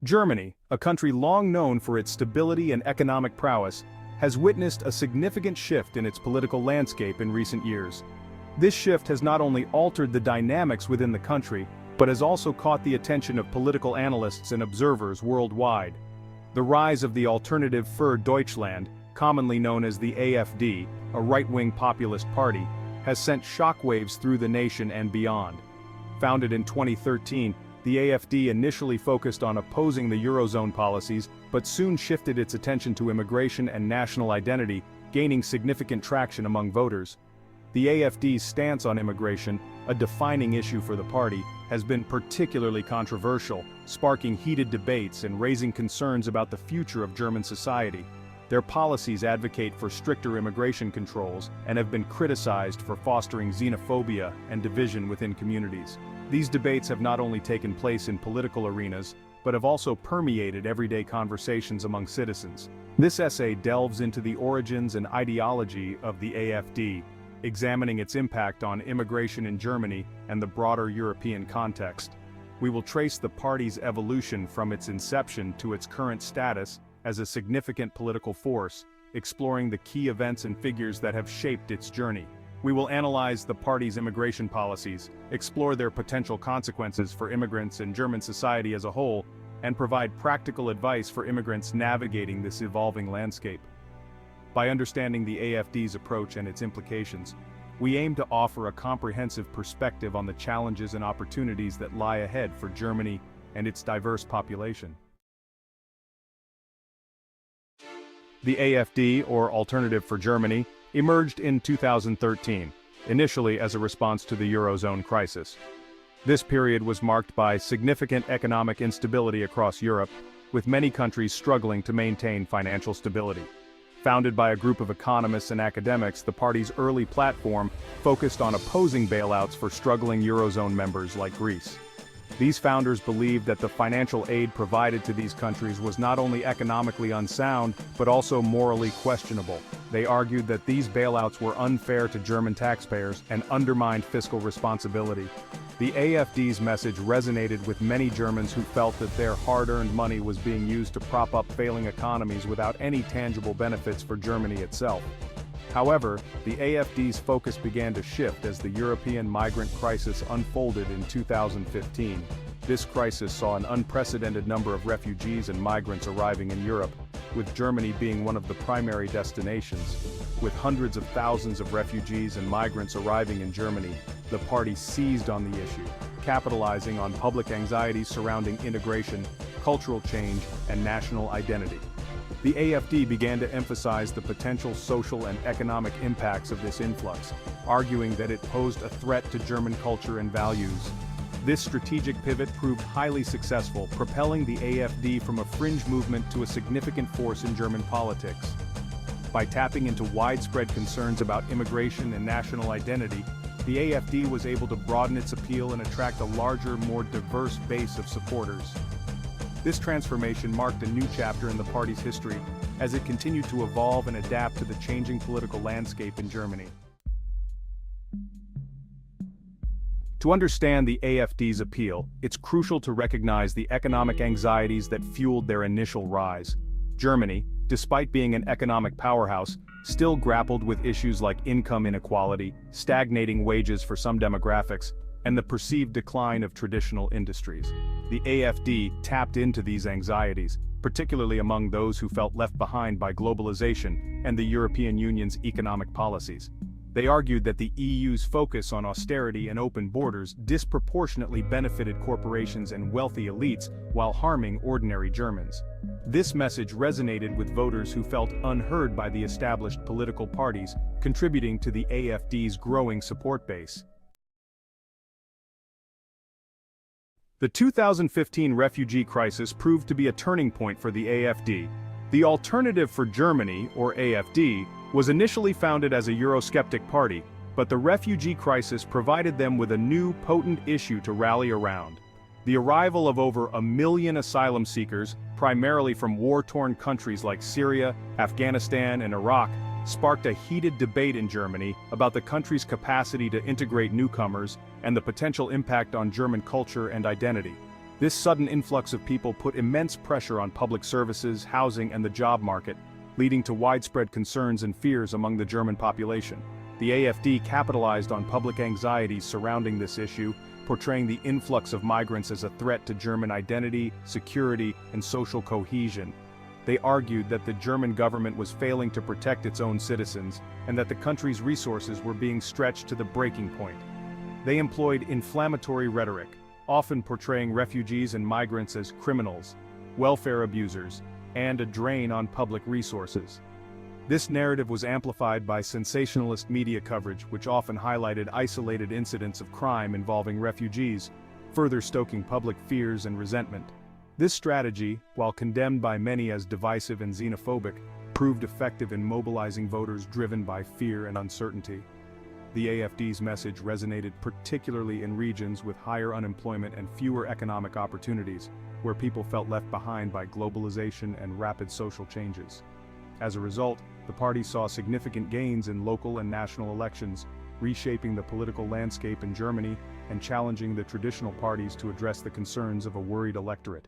Germany, a country long known for its stability and economic prowess, has witnessed a significant shift in its political landscape in recent years. This shift has not only altered the dynamics within the country, but has also caught the attention of political analysts and observers worldwide. The rise of the Alternative für Deutschland, commonly known as the AfD, a right-wing populist party, has sent shockwaves through the nation and beyond. Founded in 2013, the AfD initially focused on opposing the Eurozone policies, but soon shifted its attention to immigration and national identity, gaining significant traction among voters. The AfD's stance on immigration, a defining issue for the party, has been particularly controversial, sparking heated debates and raising concerns about the future of German society. Their policies advocate for stricter immigration controls and have been criticized for fostering xenophobia and division within communities. These debates have not only taken place in political arenas, but have also permeated everyday conversations among citizens. This essay delves into the origins and ideology of the AfD, examining its impact on immigration in Germany and the broader European context. We will trace the party's evolution from its inception to its current status as a significant political force, exploring the key events and figures that have shaped its journey. We will analyze the party's immigration policies, explore their potential consequences for immigrants and German society as a whole, and provide practical advice for immigrants navigating this evolving landscape. By understanding the AfD's approach and its implications, we aim to offer a comprehensive perspective on the challenges and opportunities that lie ahead for Germany and its diverse population. The AfD, or Alternative for Germany, emerged in 2013, initially as a response to the Eurozone crisis. This period was marked by significant economic instability across Europe, with many countries struggling to maintain financial stability. Founded by a group of economists and academics, the party's early platform focused on opposing bailouts for struggling Eurozone members like Greece. These founders believed that the financial aid provided to these countries was not only economically unsound, but also morally questionable. They argued that these bailouts were unfair to German taxpayers and undermined fiscal responsibility. The AfD's message resonated with many Germans who felt that their hard-earned money was being used to prop up failing economies without any tangible benefits for Germany itself. However, the AfD's focus began to shift as the European migrant crisis unfolded in 2015. This crisis saw an unprecedented number of refugees and migrants arriving in Europe, with Germany being one of the primary destinations. With hundreds of thousands of refugees and migrants arriving in Germany, the party seized on the issue, capitalizing on public anxieties surrounding integration, cultural change, and national identity. The AfD began to emphasize the potential social and economic impacts of this influx, arguing that it posed a threat to German culture and values. This strategic pivot proved highly successful, propelling the AfD from a fringe movement to a significant force in German politics. By tapping into widespread concerns about immigration and national identity, the AfD was able to broaden its appeal and attract a larger, more diverse base of supporters. This transformation marked a new chapter in the party's history as it continued to evolve and adapt to the changing political landscape in Germany. To understand the AfD's appeal, it's crucial to recognize the economic anxieties that fueled their initial rise. Germany, despite being an economic powerhouse, still grappled with issues like income inequality, stagnating wages for some demographics, and the perceived decline of traditional industries. The AfD tapped into these anxieties, particularly among those who felt left behind by globalization and the European Union's economic policies. They argued that the EU's focus on austerity and open borders disproportionately benefited corporations and wealthy elites while harming ordinary Germans. This message resonated with voters who felt unheard by the established political parties, contributing to the AfD's growing support base. The 2015 refugee crisis proved to be a turning point for the AfD. The Alternative for Germany, or AfD, was initially founded as a Eurosceptic party, but the refugee crisis provided them with a new, potent issue to rally around. The arrival of over 1 million asylum seekers, primarily from war-torn countries like Syria, Afghanistan, and Iraq, sparked a heated debate in Germany about the country's capacity to integrate newcomers and the potential impact on German culture and identity. This sudden influx of people put immense pressure on public services, housing, and the job market, leading to widespread concerns and fears among the German population. The AfD capitalized on public anxieties surrounding this issue, portraying the influx of migrants as a threat to German identity, security, and social cohesion. They argued that the German government was failing to protect its own citizens, and that the country's resources were being stretched to the breaking point. They employed inflammatory rhetoric, often portraying refugees and migrants as criminals, welfare abusers, and a drain on public resources. This narrative was amplified by sensationalist media coverage, which often highlighted isolated incidents of crime involving refugees, further stoking public fears and resentment. This strategy, while condemned by many as divisive and xenophobic, proved effective in mobilizing voters driven by fear and uncertainty. The AfD's message resonated particularly in regions with higher unemployment and fewer economic opportunities, where people felt left behind by globalization and rapid social changes. As a result, the party saw significant gains in local and national elections, reshaping the political landscape in Germany and challenging the traditional parties to address the concerns of a worried electorate.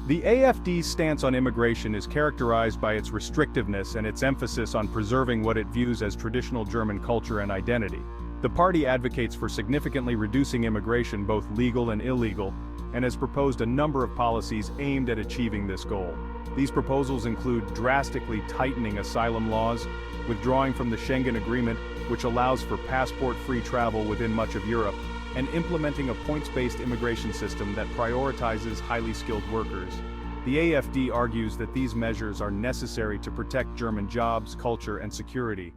The AfD's stance on immigration is characterized by its restrictiveness and its emphasis on preserving what it views as traditional German culture and identity. The party advocates for significantly reducing immigration, both legal and illegal, and has proposed a number of policies aimed at achieving this goal. These proposals include drastically tightening asylum laws, withdrawing from the Schengen Agreement, which allows for passport-free travel within much of Europe, and implementing a points-based immigration system that prioritizes highly skilled workers. The AfD argues that these measures are necessary to protect German jobs, culture, and security.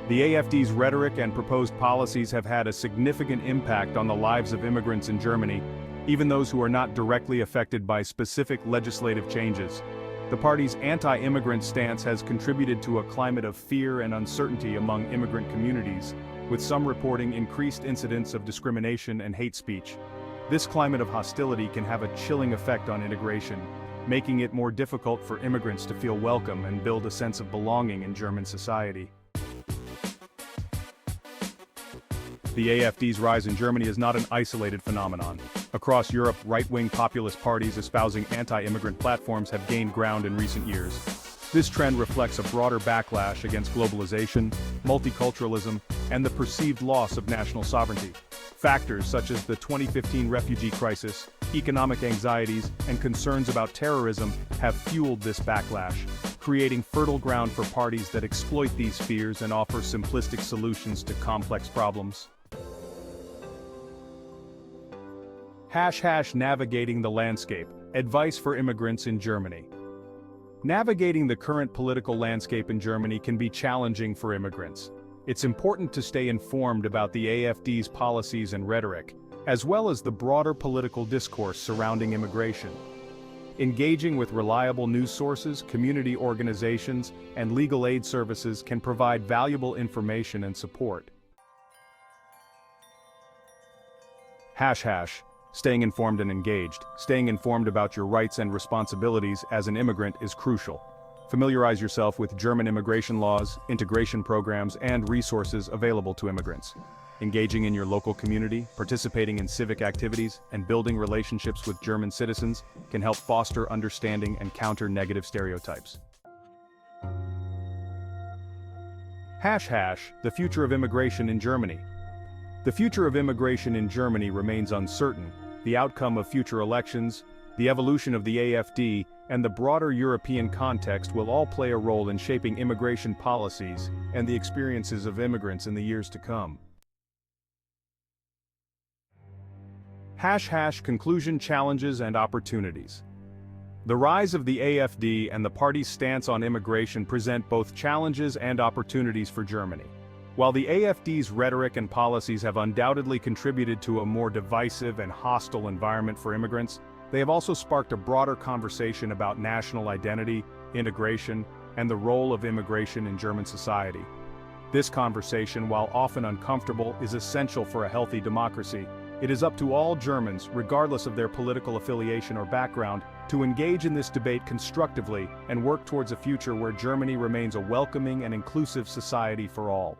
The AfD's rhetoric and proposed policies have had a significant impact on the lives of immigrants in Germany, even those who are not directly affected by specific legislative changes. The party's anti-immigrant stance has contributed to a climate of fear and uncertainty among immigrant communities, with some reporting increased incidents of discrimination and hate speech. This climate of hostility can have a chilling effect on integration, making it more difficult for immigrants to feel welcome and build a sense of belonging in German society. The AfD's rise in Germany is not an isolated phenomenon. Across Europe, right-wing populist parties espousing anti-immigrant platforms have gained ground in recent years. This trend reflects a broader backlash against globalization, multiculturalism, and the perceived loss of national sovereignty. Factors such as the 2015 refugee crisis, economic anxieties, and concerns about terrorism have fueled this backlash, creating fertile ground for parties that exploit these fears and offer simplistic solutions to complex problems. Navigating the landscape. Advice for immigrants in Germany. Navigating the current political landscape in Germany can be challenging for immigrants. It's important to stay informed about the AfD's policies and rhetoric, as well as the broader political discourse surrounding immigration. Engaging with reliable news sources, community organizations, and legal aid services can provide valuable information and support. Staying informed and engaged. Staying informed about your rights and responsibilities as an immigrant is crucial. Familiarize yourself with German immigration laws, integration programs, and resources available to immigrants. Engaging in your local community, participating in civic activities, and building relationships with German citizens can help foster understanding and counter negative stereotypes. The future of immigration in Germany. The future of immigration in Germany remains uncertain. The outcome of future elections, the evolution of the AfD, and the broader European context will all play a role in shaping immigration policies and the experiences of immigrants in the years to come. Conclusion, challenges, and opportunities. The rise of the AfD and the party's stance on immigration present both challenges and opportunities for Germany. While the AfD's rhetoric and policies have undoubtedly contributed to a more divisive and hostile environment for immigrants, they have also sparked a broader conversation about national identity, integration, and the role of immigration in German society. This conversation, while often uncomfortable, is essential for a healthy democracy. It is up to all Germans, regardless of their political affiliation or background, to engage in this debate constructively and work towards a future where Germany remains a welcoming and inclusive society for all.